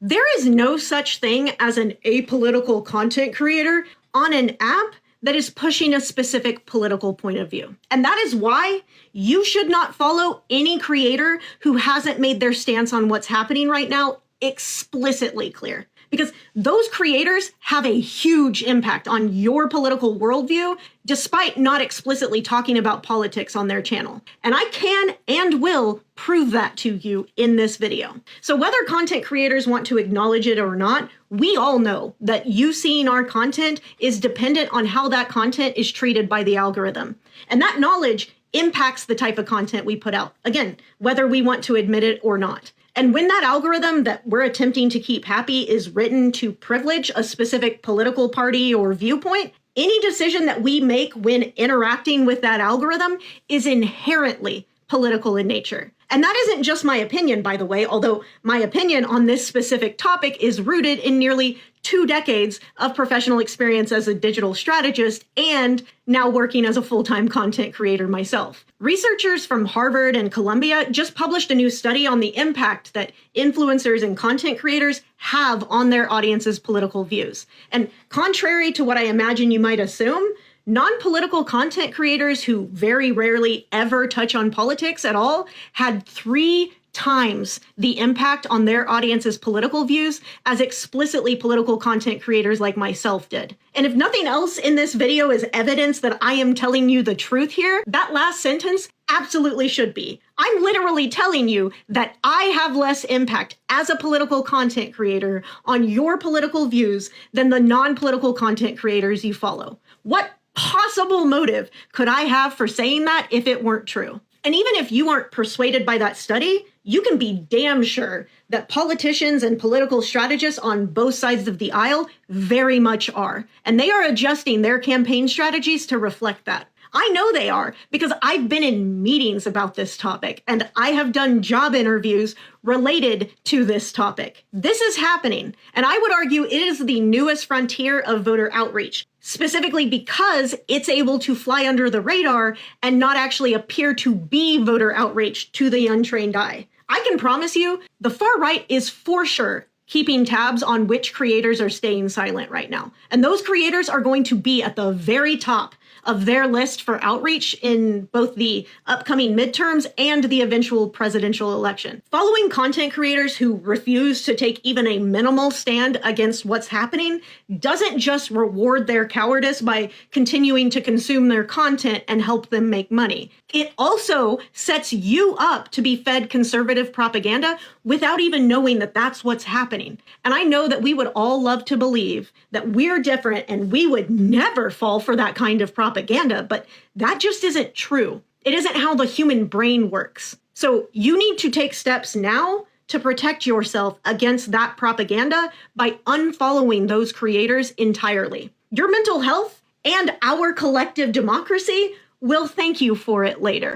There is no such thing as an apolitical content creator on an app that is pushing a specific political point of view. And that is why you should not follow any creator who hasn't made their stance on what's happening right now explicitly clear. Because those creators have a huge impact on your political worldview, despite not explicitly talking about politics on their channel. And I can and will prove that to you in this video. So whether content creators want to acknowledge it or not, we all know that you seeing our content is dependent on how that content is treated by the algorithm. And that knowledge impacts the type of content we put out. Again, whether we want to admit it or not. And when that algorithm that we're attempting to keep happy is written to privilege a specific political party or viewpoint, any decision that we make when interacting with that algorithm is inherently political in nature. And that isn't just my opinion, by the way, although my opinion on this specific topic is rooted in nearly 2 decades of professional experience as a digital strategist and now working as a full-time content creator myself. Researchers from Harvard and Columbia just published a new study on the impact that influencers and content creators have on their audience's political views. And contrary to what I imagine you might assume, non-political content creators who very rarely ever touch on politics at all had 3 times the impact on their audience's political views as explicitly political content creators like myself did. And if nothing else in this video is evidence that I am telling you the truth here, that last sentence absolutely should be. I'm literally telling you that I have less impact as a political content creator on your political views than the non-political content creators you follow. What possible motive could I have for saying that if it weren't true? And even if you aren't persuaded by that study, you can be damn sure that politicians and political strategists on both sides of the aisle very much are. And they are adjusting their campaign strategies to reflect that. I know they are because I've been in meetings about this topic and I have done job interviews related to this topic. This is happening, and I would argue it is the newest frontier of voter outreach, specifically because it's able to fly under the radar and not actually appear to be voter outreach to the untrained eye. I can promise you, the far right is for sure keeping tabs on which creators are staying silent right now. And those creators are going to be at the very top of their list for outreach in both the upcoming midterms and the eventual presidential election. Following content creators who refuse to take even a minimal stand against what's happening doesn't just reward their cowardice by continuing to consume their content and help them make money. It also sets you up to be fed conservative propaganda without even knowing that that's what's happening. And I know that we would all love to believe that we're different and we would never fall for that kind of propaganda, but that just isn't true. It isn't how the human brain works. So you need to take steps now to protect yourself against that propaganda by unfollowing those creators entirely. Your mental health and our collective democracy will thank you for it later.